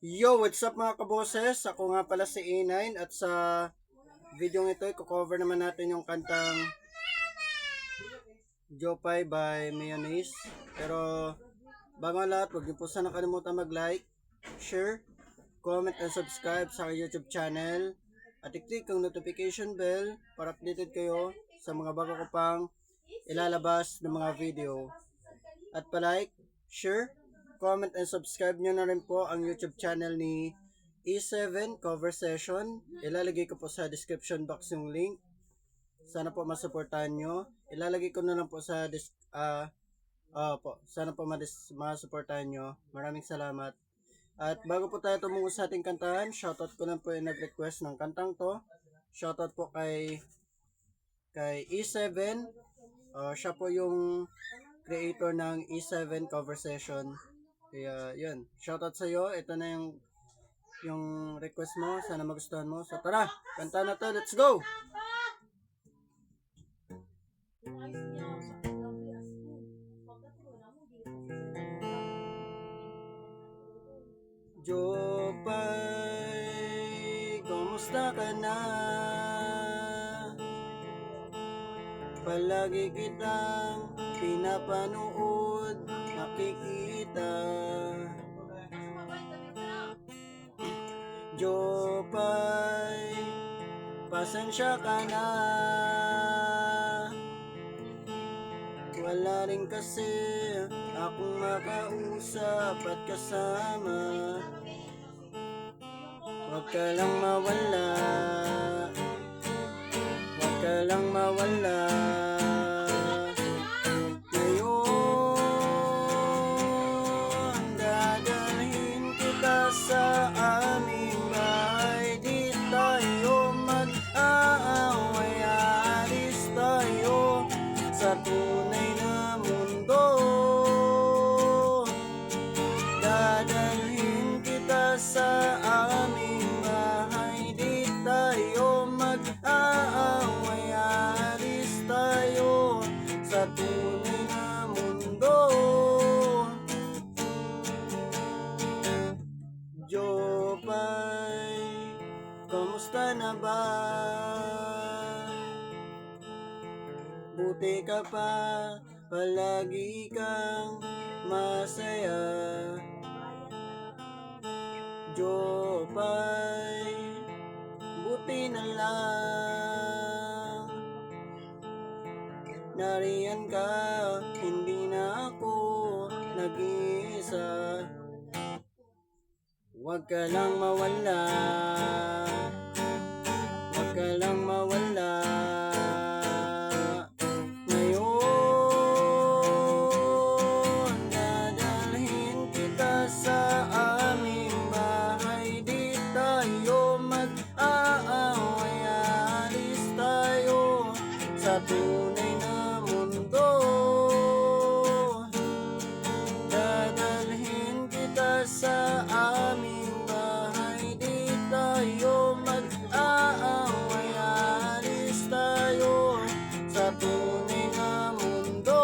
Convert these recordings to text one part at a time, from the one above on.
Yo, what's up mga kaboses? Ako nga pala si A9 at sa video ito, i-cover naman natin yung kantang Jopay by Mayonnaise. Pero bago ang lahat, huwag niyo po sana kalimutan mag-like, share, comment, and subscribe sa YouTube channel. At i-click ang notification bell para updated kayo sa mga bago ko pang ilalabas ng mga video. At pa-like, share, comment, and subscribe nyo na rin po ang YouTube channel ni E7 Cover Session. Ilalagay ko po sa description box yung link. Sana po masuportahan nyo. Ilalagay ko na lang po sa sana po masuportahan nyo. Maraming salamat. At bago po tayo tumungo sa ating kantahan, shoutout ko lang po yung nag-request ng kantang to. Shoutout po kay E7. Siya po yung creator ng E7 Cover Session. Kaya yun, shoutout sa iyo. Ito na yung request mo. Sana magustuhan mo. So tara, kanta na to. Let's go! Jopay, kumusta ka na? Palagi kitang pinapanood, nakikita. Jopay, pasensya ka na. Wala rin kasi akong makausap at kasama. Huwag ka lang mawala, huwag ka lang mawala. Ngayon, dadalhin kita sa aming bahay. Di tayo mag-aaway, alis tayo sa tunay na mundo. Dadalhin kita sa aming bahay. Di tayo mag-aaway, alis tayo sa tunay na mundo. Jopay, kamusta na ba? Buti ka pa, palagi kang masaya. Jopay, buti na lang. Nariyan ka, hindi na ako nag-iisa. Huwag ka lang mawala, huwag ka lang mawala. Ngayon, dadalhin kita sa aming bahay. Di tayo mag-aaway, alis tayo sa tunay na mundo. Dadalhin kita sa aming bahay. Di tayo mag-aaway, alis tayo sa tunay na mundo.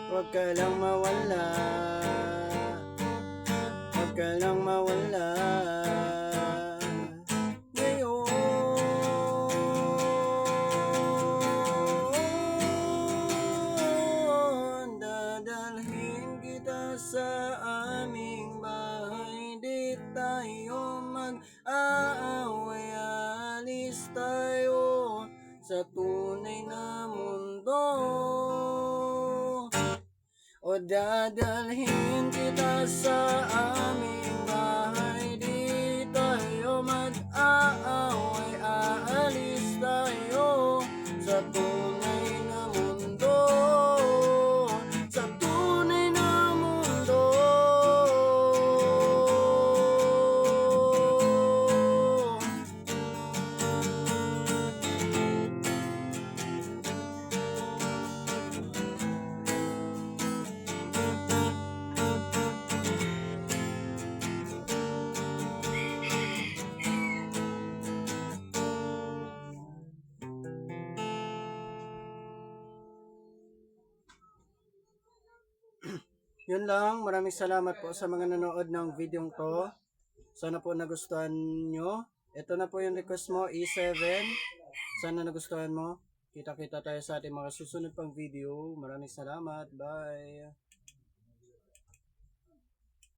Huwag ka lang mawala, huwag ka lang mawala. Ngayon, dadalhin kita sa aming bahay. Di tayo mag-aaway, alis tayo sa tunay na mundo. O dadalhin kita sa aming bahay. Di tayo mag-aaway, aalis tayo sa tunay na mundo. Sa tunay na Yun lang, maraming salamat po sa mga nanood ng video to. Sana po nagustuhan nyo. Ito na po yung request mo, E7. Sana nagustuhan mo. Kita-kita tayo sa ating mga susunod pang video. Maraming salamat. Bye.